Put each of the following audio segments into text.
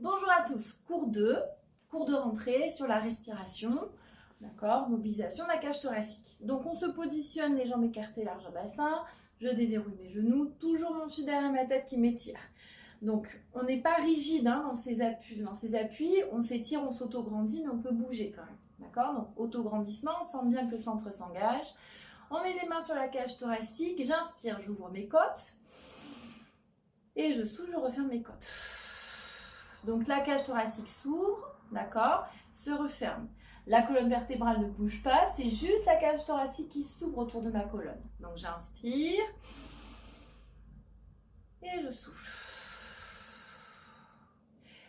Bonjour à tous, cours de rentrée sur la respiration, d'accord, mobilisation de la cage thoracique. Donc on se positionne, les jambes écartées, large au bassin, je déverrouille mes genoux, toujours mon fil derrière ma tête qui m'étire. Donc on n'est pas rigide dans ces appuis, on s'étire, on s'auto-grandit, mais on peut bouger quand même, d'accord. Donc autograndissement, on sent bien que le centre s'engage. On met les mains sur la cage thoracique, j'inspire, j'ouvre mes côtes, et je souffle, je referme mes côtes. Donc la cage thoracique s'ouvre, d'accord, se referme. La colonne vertébrale ne bouge pas, c'est juste la cage thoracique qui s'ouvre autour de ma colonne. Donc j'inspire et je souffle.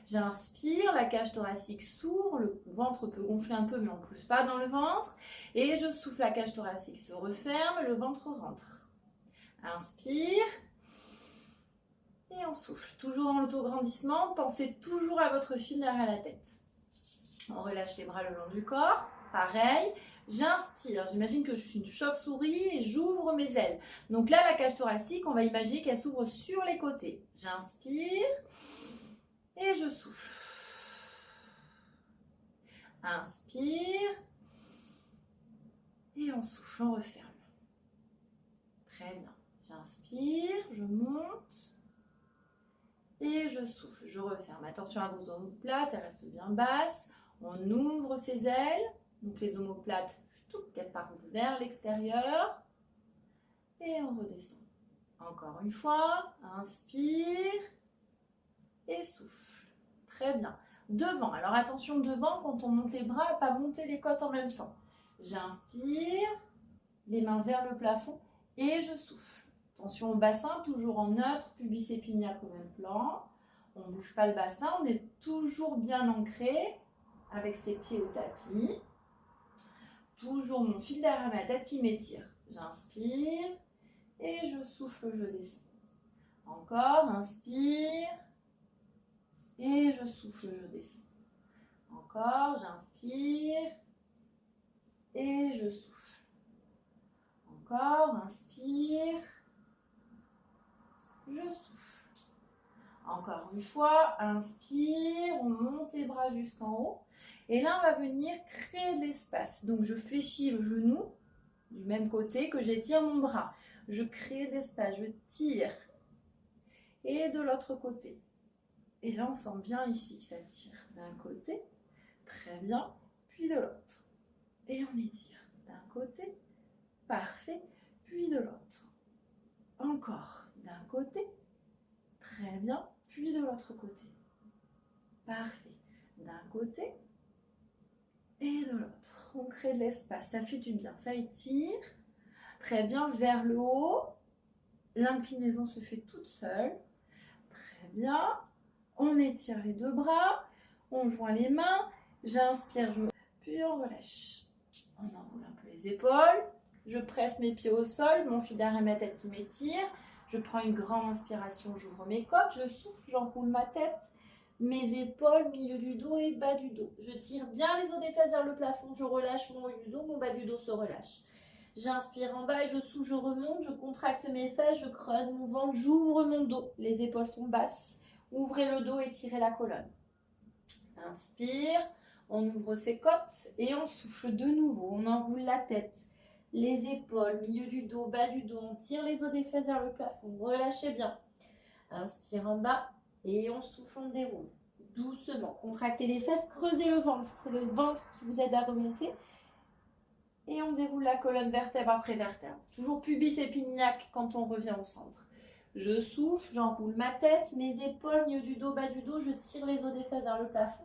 J'inspire, la cage thoracique s'ouvre, le ventre peut gonfler un peu mais on ne pousse pas dans le ventre. Et je souffle, la cage thoracique se referme, le ventre rentre. Inspire. Et on souffle. Toujours dans l'autograndissement, pensez toujours à votre fil derrière la tête. On relâche les bras le long du corps. Pareil, j'inspire. J'imagine que je suis une chauve-souris et j'ouvre mes ailes. Donc là, la cage thoracique, on va imaginer qu'elle s'ouvre sur les côtés. J'inspire et je souffle. Inspire et on souffle, on referme. Très bien. J'inspire, je monte. Et je souffle, je referme. Attention à vos omoplates, elles restent bien basses. On ouvre ses ailes. Donc les omoplates, qu'elles partent vers l'extérieur. Et on redescend. Encore une fois, inspire et souffle. Très bien. Devant, alors attention devant, quand on monte les bras, pas monter les côtes en même temps. J'inspire, les mains vers le plafond et je souffle. Attention au bassin, toujours en neutre, pubis épiniaque au même plan. On ne bouge pas le bassin, on est toujours bien ancré avec ses pieds au tapis. Toujours mon fil derrière ma tête qui m'étire. J'inspire et je souffle, je descends. Encore, inspire et je souffle, je descends. Encore, j'inspire et je souffle. Encore, inspire. Je souffle. Encore une fois, inspire, on monte les bras jusqu'en haut. Et là, on va venir créer de l'espace. Donc, je fléchis le genou du même côté que j'étire mon bras. Je crée de l'espace, je tire. Et de l'autre côté. Et là, on sent bien ici, ça tire d'un côté. Très bien. Puis de l'autre. Et on étire d'un côté. Parfait. Puis de l'autre. Encore d'un côté, très bien, puis de l'autre côté. Parfait. D'un côté et de l'autre. On crée de l'espace, ça fait du bien, ça étire. Très bien, vers le haut. L'inclinaison se fait toute seule. Très bien. On étire les deux bras, on joint les mains. J'inspire, puis on relâche. On enroule un peu les épaules. Je presse mes pieds au sol, mon fil derrière ma tête qui m'étire. Je prends une grande inspiration, j'ouvre mes côtes, je souffle, j'enroule ma tête, mes épaules, milieu du dos et bas du dos. Je tire bien les os des fesses vers le plafond, je relâche mon haut du dos, mon bas du dos se relâche. J'inspire en bas et je souffle, je remonte, je contracte mes fesses, je creuse mon ventre, j'ouvre mon dos. Les épaules sont basses. Ouvrez le dos, étirez la colonne. Inspire, on ouvre ses côtes et on souffle de nouveau, on enroule la tête. Les épaules, milieu du dos, bas du dos, on tire les os des fesses vers le plafond, relâchez bien. Inspire en bas et on souffle, on déroule. Doucement, contractez les fesses, creusez le ventre, c'est le ventre qui vous aide à remonter. Et on déroule la colonne vertèbre après vertèbre. Toujours pubis épiniaque quand on revient au centre. Je souffle, j'enroule ma tête, mes épaules, milieu du dos, bas du dos, je tire les os des fesses vers le plafond.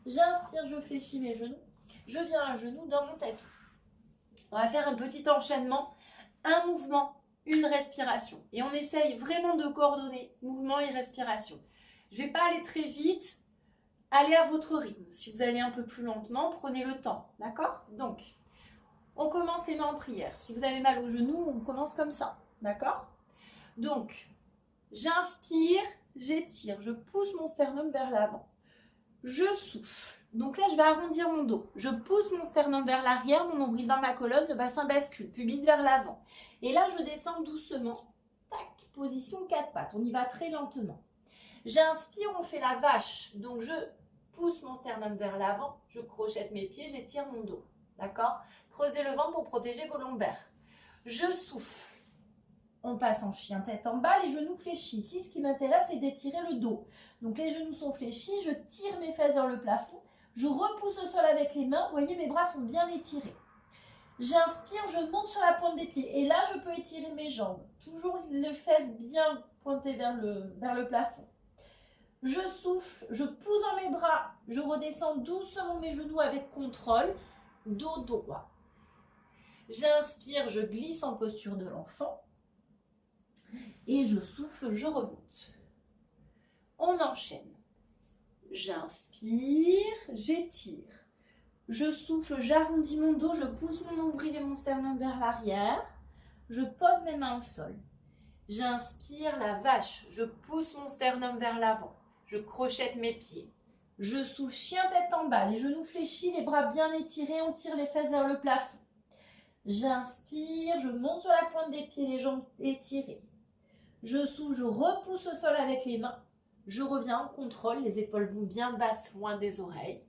J'inspire, je fléchis mes genoux. Je viens à genoux dans mon tapis. On va faire un petit enchaînement, un mouvement, une respiration. Et on essaye vraiment de coordonner mouvement et respiration. Je ne vais pas aller très vite, allez à votre rythme. Si vous allez un peu plus lentement, prenez le temps, d'accord? Donc, on commence les mains en prière. Si vous avez mal aux genoux, on commence comme ça, d'accord? Donc, j'inspire, j'étire, je pousse mon sternum vers l'avant. Je souffle. Donc là, je vais arrondir mon dos. Je pousse mon sternum vers l'arrière, mon nombril dans ma colonne, le bassin bascule, pubis vers l'avant. Et là, je descends doucement. Tac, position 4 pattes. On y va très lentement. J'inspire, on fait la vache. Donc, je pousse mon sternum vers l'avant, je crochette mes pieds, j'étire mon dos. D'accord? Creusez le ventre pour protéger vos lombaires. Je souffle. On passe en chien tête en bas, les genoux fléchis. Ici, ce qui m'intéresse, c'est d'étirer le dos. Donc, les genoux sont fléchis, je tire mes fesses vers le plafond. Je repousse au sol avec les mains. Vous voyez, mes bras sont bien étirés. J'inspire, je monte sur la pointe des pieds. Et là, je peux étirer mes jambes. Toujours les fesses bien pointées vers le plafond. Je souffle, je pousse dans mes bras. Je redescends doucement mes genoux avec contrôle. Dos droit. J'inspire, je glisse en posture de l'enfant. Et je souffle, je remonte. On enchaîne. J'inspire, j'étire. Je souffle, j'arrondis mon dos, je pousse mon nombril et mon sternum vers l'arrière. Je pose mes mains au sol. J'inspire, la vache. Je pousse mon sternum vers l'avant. Je crochette mes pieds. Je souffle, chien tête en bas, les genoux fléchis, les bras bien étirés, on tire les fesses vers le plafond. J'inspire, je monte sur la pointe des pieds, les jambes étirées. Je souffle, je repousse au sol avec les mains. Je reviens en contrôle, les épaules vont bien basses, loin des oreilles.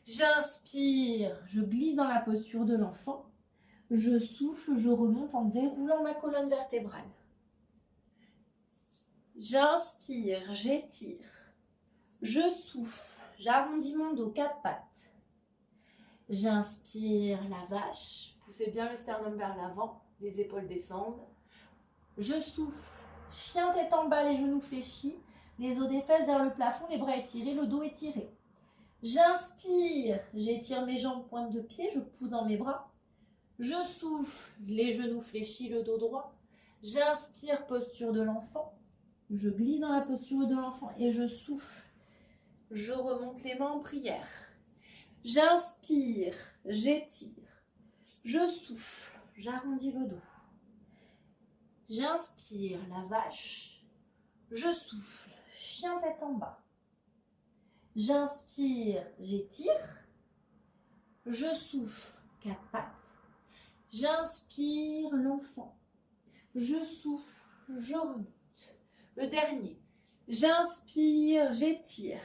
J'inspire, je glisse dans la posture de l'enfant. Je souffle, je remonte en déroulant ma colonne vertébrale. J'inspire, j'étire. Je souffle, j'arrondis mon dos, 4 pattes. J'inspire, la vache. Poussez bien le sternum vers l'avant, les épaules descendent. Je souffle, chien tête en bas, les genoux fléchis, les os des fesses vers le plafond, les bras étirés, le dos étiré. J'inspire, j'étire mes jambes, pointe de pied, je pousse dans mes bras. Je souffle, les genoux fléchis, le dos droit. J'inspire, posture de l'enfant. Je glisse dans la posture de l'enfant et je souffle. Je remonte les mains en prière. J'inspire, j'étire. Je souffle, j'arrondis le dos. J'inspire, la vache. Je souffle, chien tête en bas. J'inspire, j'étire. Je souffle, 4 pattes. J'inspire, l'enfant. Je souffle, je remonte. Le dernier. J'inspire, j'étire.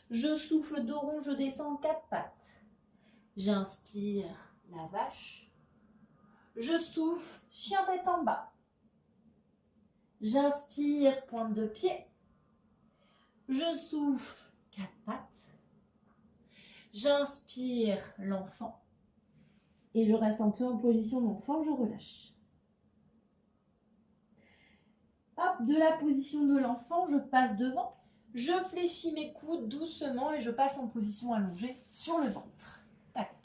Je souffle, dos rond, je descends, 4 pattes. J'inspire, la vache. Je souffle, chien tête en bas. J'inspire, pointe de pied. Je souffle, 4 pattes. J'inspire, l'enfant. Et je reste un peu en position d'enfant, je relâche. Hop, de la position de l'enfant, je passe devant. Je fléchis mes coudes doucement et je passe en position allongée sur le ventre. Tac.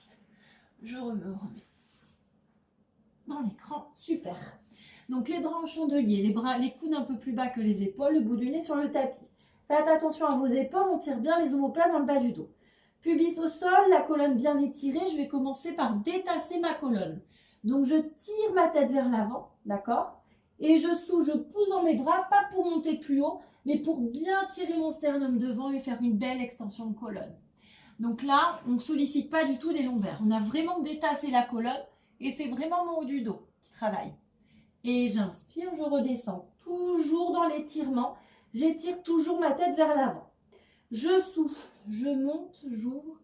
Je me remets dans l'écran. Super. Donc les bras en chandelier, les coudes un peu plus bas que les épaules, le bout du nez sur le tapis. Faites attention à vos épaules, on tire bien les omoplates dans le bas du dos. Pubis au sol, la colonne bien étirée. Je vais commencer par détasser ma colonne. Donc je tire ma tête vers l'avant, d'accord ? Et je souffle, je pousse dans mes bras, pas pour monter plus haut, mais pour bien tirer mon sternum devant et faire une belle extension de colonne. Donc là, on ne sollicite pas du tout les lombaires. On a vraiment détassé la colonne et c'est vraiment mon haut du dos qui travaille. Et j'inspire, je redescends. Toujours dans l'étirement, j'étire toujours ma tête vers l'avant. Je souffle, je monte, j'ouvre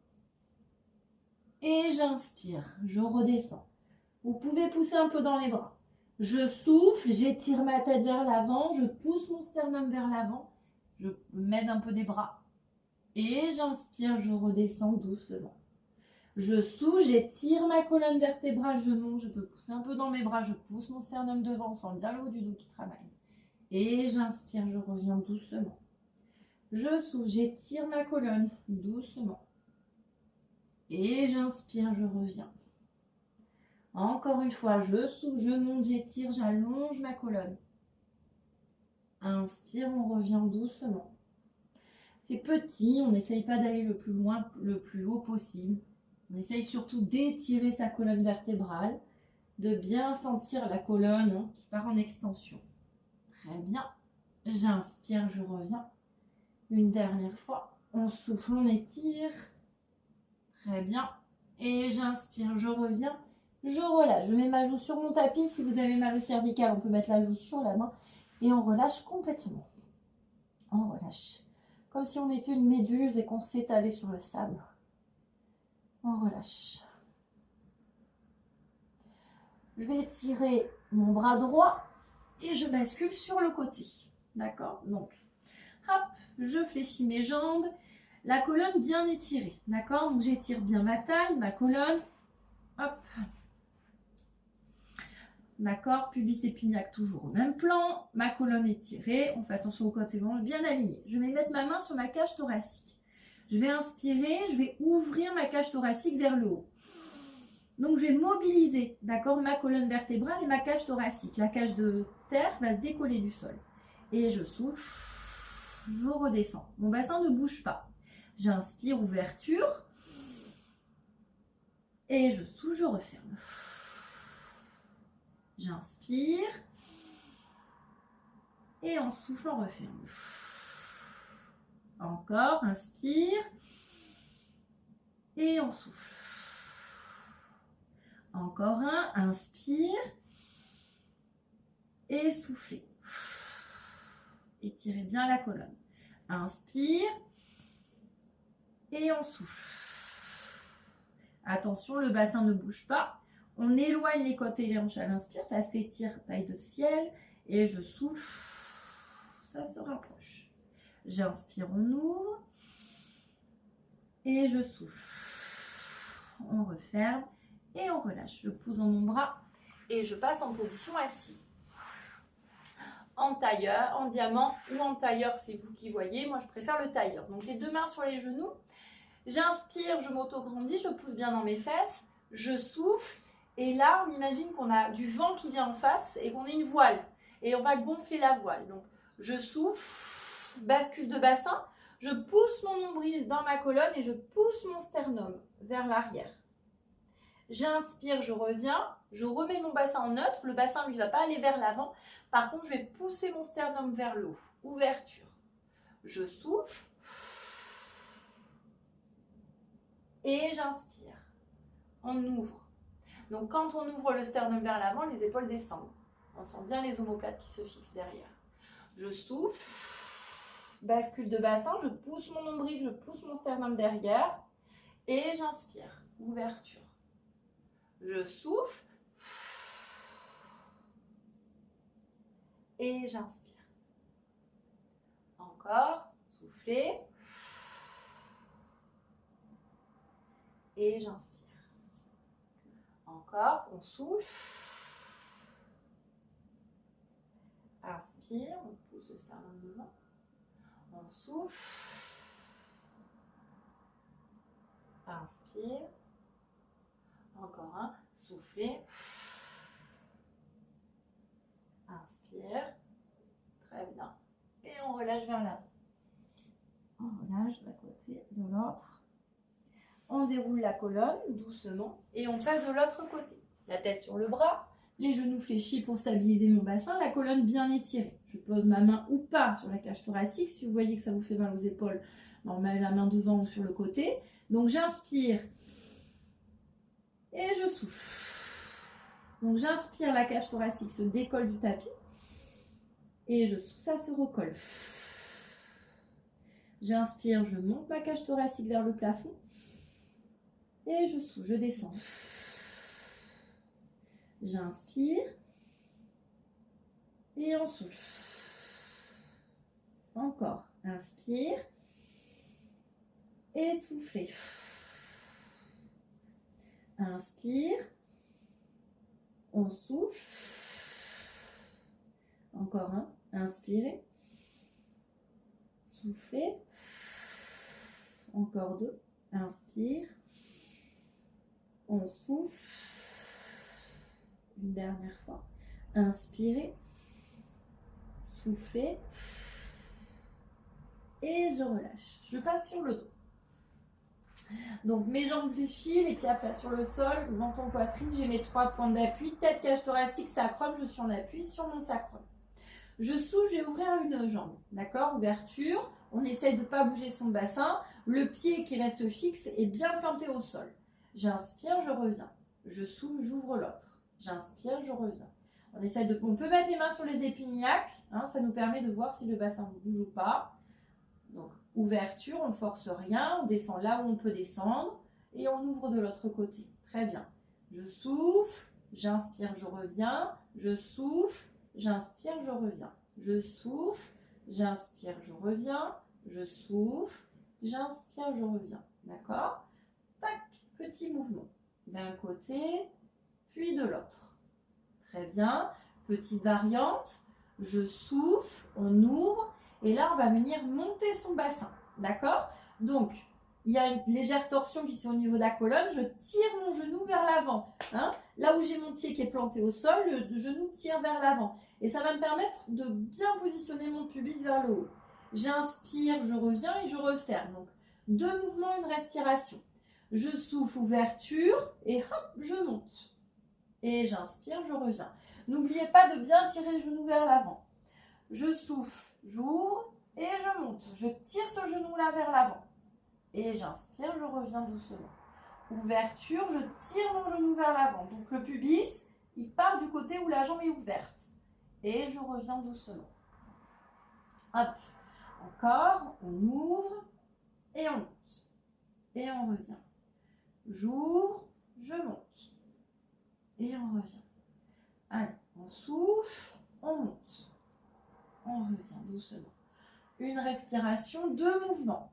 et j'inspire, je redescends. Vous pouvez pousser un peu dans les bras. Je souffle, j'étire ma tête vers l'avant, je pousse mon sternum vers l'avant, je m'aide un peu des bras. Et j'inspire, je redescends doucement. Je souffle, j'étire ma colonne vertébrale, je monte, je peux pousser un peu dans mes bras, je pousse mon sternum devant, on sent bien le haut du dos qui travaille. Et j'inspire, je reviens doucement. Je souffle, j'étire ma colonne doucement. Et j'inspire, je reviens. Encore une fois, je souffle, je monte, j'étire, j'allonge ma colonne. Inspire, on revient doucement. C'est petit, on n'essaye pas d'aller le plus loin, le plus haut possible. On essaye surtout d'étirer sa colonne vertébrale, de bien sentir la colonne qui part en extension. Très bien. J'inspire, je reviens. Une dernière fois. On souffle, on étire. Très bien. Et j'inspire, je reviens. Je relâche. Je mets ma joue sur mon tapis. Si vous avez mal au cervical, on peut mettre la joue sur la main. Et on relâche complètement. On relâche. comme si on était une méduse et qu'on s'étalait sur le sable. On relâche. Je vais étirer mon bras droit et je bascule sur le côté. D'accord? Donc, hop, je fléchis mes jambes. La colonne bien étirée. D'accord? Donc, j'étire bien ma taille, ma colonne. Hop. D'accord? Pubis épiniaque toujours au même plan. Ma colonne étirée. On fait attention au côté manche bien aligné. Je vais mettre ma main sur ma cage thoracique. Je vais inspirer. Je vais ouvrir ma cage thoracique vers le haut. Donc, je vais mobiliser, d'accord, ma colonne vertébrale et ma cage thoracique. La cage de terre va se décoller du sol. Et je souffle. Je redescends. Mon bassin ne bouge pas. J'inspire, ouverture. Et je souffle, je referme. J'inspire. Et en souffle, on referme. Encore, inspire. Et on souffle. Encore un, inspire. Et soufflez. Étirez bien la colonne. Inspire. Et on souffle. Attention, le bassin ne bouge pas. On éloigne les côtes et les hanches à l'inspire. Ça s'étire, taille de ciel. Et je souffle. Ça se rapproche. J'inspire, on ouvre. Et je souffle. On referme. Et on relâche. Je pousse dans mon bras. Et je passe en position assise. En tailleur, en diamant ou en tailleur, c'est vous qui voyez. Moi, je préfère le tailleur. Donc, les deux mains sur les genoux. J'inspire, je m'auto-grandis, je pousse bien dans mes fesses. Je souffle. Et là, on imagine qu'on a du vent qui vient en face et qu'on a une voile. Et on va gonfler la voile. Donc, je souffle, bascule de bassin. Je pousse mon nombril dans ma colonne et je pousse mon sternum vers l'arrière. J'inspire, je reviens, je remets mon bassin en neutre. Le bassin, lui, ne va pas aller vers l'avant. Par contre, je vais pousser mon sternum vers le haut. Ouverture. Je souffle. Et j'inspire. On ouvre. Donc, quand on ouvre le sternum vers l'avant, les épaules descendent. On sent bien les omoplates qui se fixent derrière. Je souffle. Bascule de bassin. Je pousse mon nombril, je pousse mon sternum derrière. Et j'inspire. Ouverture. Je souffle. Et j'inspire. Encore. Soufflez. Et j'inspire. Encore. On souffle. Inspire. On pousse le sternum devant. On souffle. Inspire. Encore un. Soufflez. Inspire. Très bien. Et on relâche vers l'avant. On relâche d'un côté, de l'autre. On déroule la colonne doucement et on passe de l'autre côté. La tête sur le bras, les genoux fléchis pour stabiliser mon bassin, la colonne bien étirée. Je pose ma main ou pas sur la cage thoracique. Si vous voyez que ça vous fait mal aux épaules, on met la main devant ou sur le côté. Donc j'inspire. Et je souffle. Donc j'inspire, la cage thoracique se décolle du tapis. Et je souffle, ça se recolle. J'inspire, je monte ma cage thoracique vers le plafond. Et je souffle, je descends. J'inspire. Et on souffle. Encore. Inspire. Et soufflez. Inspire. On souffle. Encore un. Inspirez. Soufflez. Encore deux. Inspire. On souffle. Une dernière fois. Inspirez. Soufflez. Et je relâche. Je passe sur le dos. Donc mes jambes fléchies, les pieds à plat sur le sol, menton, poitrine, j'ai mes 3 points d'appui, tête, cage thoracique, sacrum, je suis en appui sur mon sacrum. Je souffle, je vais ouvrir une jambe, d'accord, ouverture, on essaye de ne pas bouger son bassin, le pied qui reste fixe est bien planté au sol. J'inspire, je reviens, je souffle, j'ouvre l'autre, j'inspire, je reviens. On peut mettre les mains sur les épiniaques, hein, ça nous permet de voir si le bassin bouge ou pas. Donc Ouverture, on ne force rien, on descend là où on peut descendre et on ouvre de l'autre côté. Très bien. Je souffle, j'inspire, je reviens, je souffle, j'inspire, je reviens. Je souffle, j'inspire, je reviens, je souffle, j'inspire, je reviens. D'accord? Tac, petit mouvement. D'un côté, puis de l'autre. Très bien. Petite variante. Je souffle, on ouvre. Et là, on va venir monter son bassin. D'accord? Donc, il y a une légère torsion qui est au niveau de la colonne. Je tire mon genou vers l'avant. Hein? Là où j'ai mon pied qui est planté au sol, le genou tire vers l'avant. Et ça va me permettre de bien positionner mon pubis vers le haut. J'inspire, je reviens et je referme. Donc, 2 mouvements, une respiration. Je souffle, ouverture, et hop, je monte. Et j'inspire, je reviens. N'oubliez pas de bien tirer le genou vers l'avant. Je souffle, j'ouvre et je monte. Je tire ce genou-là vers l'avant. Et j'inspire, je reviens doucement. Ouverture, je tire mon genou vers l'avant. Donc le pubis, il part du côté où la jambe est ouverte. Et je reviens doucement. Hop. Encore, on ouvre et on monte. Et on revient. J'ouvre, je monte. Et on revient. Allez, on souffle, on monte. On revient doucement. Une respiration, 2 mouvements.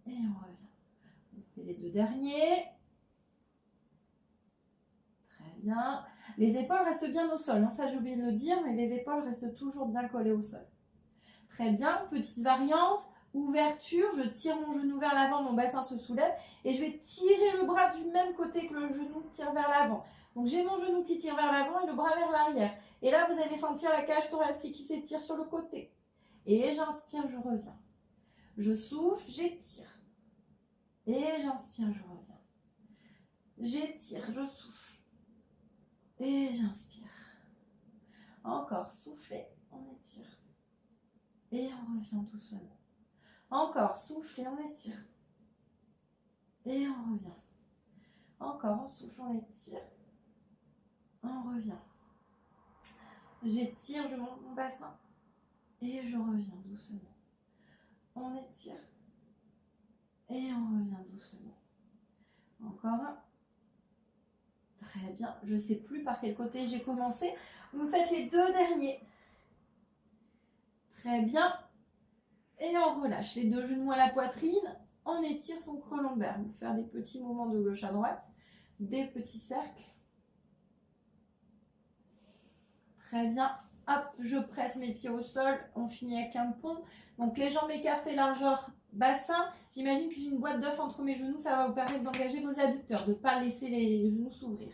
Et on revient. On fait les 2 derniers. Très bien. Les épaules restent bien au sol. Hein. Ça, j'ai oublié de le dire, mais les épaules restent toujours bien collées au sol. Très bien. Petite variante. Ouverture. Je tire mon genou vers l'avant, mon bassin se soulève. Et je vais tirer le bras du même côté que le genou tire vers l'avant. Donc, j'ai mon genou qui tire vers l'avant et le bras vers l'arrière. Et là, vous allez sentir la cage thoracique qui s'étire sur le côté. Et j'inspire, je reviens. Je souffle, j'étire. Et j'inspire, je reviens. J'étire, je souffle. Et j'inspire. Encore, soufflez, on étire. Et on revient doucement. Encore, soufflez, on étire. Et on revient. Encore, on souffle, on étire. On revient. J'étire, je monte mon bassin. Et je reviens doucement. On étire. Et on revient doucement. Encore un. Très bien. Je ne sais plus par quel côté j'ai commencé. Vous faites les 2 derniers. Très bien. Et on relâche les 2 genoux à la poitrine. On étire son creux lombaire. On va faire des petits mouvements de gauche à droite. Des petits cercles. Très bien. Hop, je presse mes pieds au sol. On finit avec un pont. Donc les jambes écartées, largeur bassin. J'imagine que j'ai une boîte d'œufs entre mes genoux. Ça va vous permettre d'engager vos adducteurs, de ne pas laisser les genoux s'ouvrir.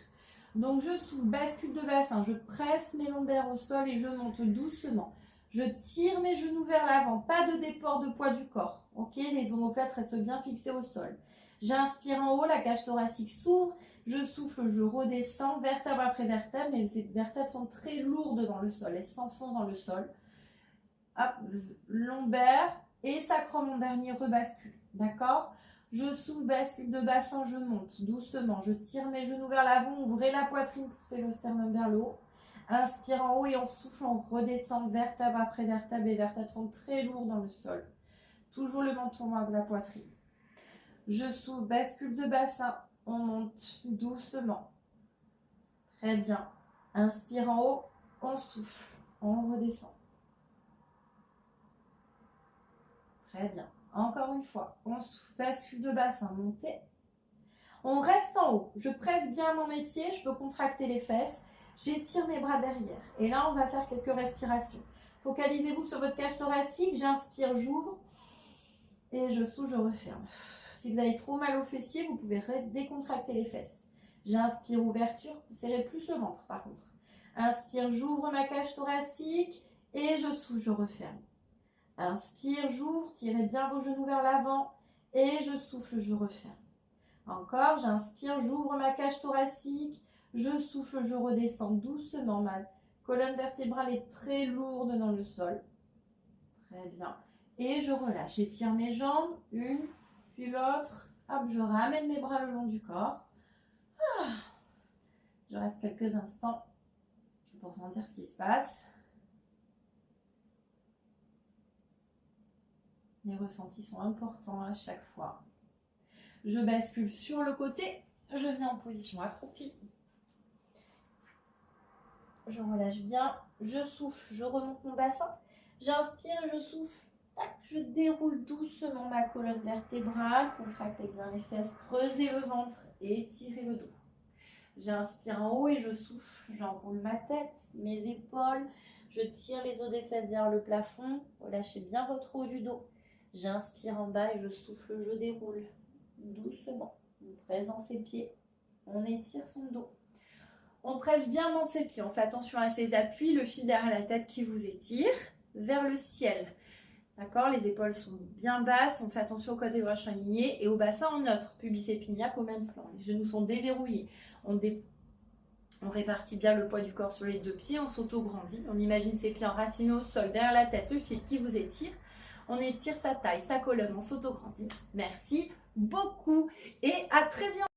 Donc je souffle, bascule de bassin. Je presse mes lombaires au sol et je monte doucement. Je tire mes genoux vers l'avant. Pas de déport de poids du corps. Ok, les omoplates restent bien fixées au sol. J'inspire en haut, la cage thoracique s'ouvre. Je souffle, je redescends, vertèbre après vertèbre. Les vertèbres sont très lourdes dans le sol. Elles s'enfoncent dans le sol. Hop, lombaire et sacrum en dernier rebascule. D'accord? Je souffle, bascule de bassin, je monte doucement. Je tire mes genoux vers l'avant, ouvrez la poitrine, poussez le sternum vers le haut. Inspire en haut et on souffle, on redescend vertèbre après vertèbre. Les vertèbres sont très lourdes dans le sol. Toujours le menton à la poitrine. Je souffle, bascule de bassin, on monte doucement. Très bien. Inspire en haut, on souffle, on redescend. Très bien. Encore une fois, on souffle, bascule de bassin, montez. On reste en haut. Je presse bien dans mes pieds, je peux contracter les fesses. J'étire mes bras derrière. Et là, on va faire quelques respirations. Focalisez-vous sur votre cage thoracique. J'inspire, j'ouvre. Et je souffle, je referme. Si vous avez trop mal aux fessiers, vous pouvez décontracter les fesses. J'inspire, ouverture. Serrez plus le ventre, par contre. Inspire, j'ouvre ma cage thoracique. Et je souffle, je referme. Inspire, j'ouvre. Tirez bien vos genoux vers l'avant. Et je souffle, je referme. Encore, j'inspire, j'ouvre ma cage thoracique. Je souffle, je redescends doucement. Ma colonne vertébrale est très lourde dans le sol. Très bien. Et je relâche. J'étire mes jambes, une, puis l'autre. Hop, je ramène mes bras le long du corps. Je reste quelques instants pour sentir ce qui se passe. Les ressentis sont importants à chaque fois. Je bascule sur le côté. Je viens en position accroupie. Je relâche bien. Je souffle. Je remonte mon bassin. J'inspire et je souffle. Tac, je déroule doucement ma colonne vertébrale. Contractez bien les fesses. Creusez le ventre et étirez le dos. J'inspire en haut et je souffle. J'enroule ma tête, mes épaules. Je tire les os des fesses vers le plafond. Relâchez bien votre haut du dos. J'inspire en bas et je souffle. Je déroule doucement. On presse dans ses pieds. On étire son dos. On presse bien dans ses pieds. On fait attention à ses appuis. Le fil derrière la tête qui vous étire vers le ciel. D'accord, les épaules sont bien basses, on fait attention au côté droit aligné et au bassin en neutre, pubis épiniaque au même plan. Les genoux sont déverrouillés, on répartit bien le poids du corps sur les deux pieds, on s'auto-grandit, on imagine ses pieds enracinés au sol, derrière la tête, le fil qui vous étire, on étire sa taille, sa colonne, on s'auto-grandit. Merci beaucoup et à très bientôt.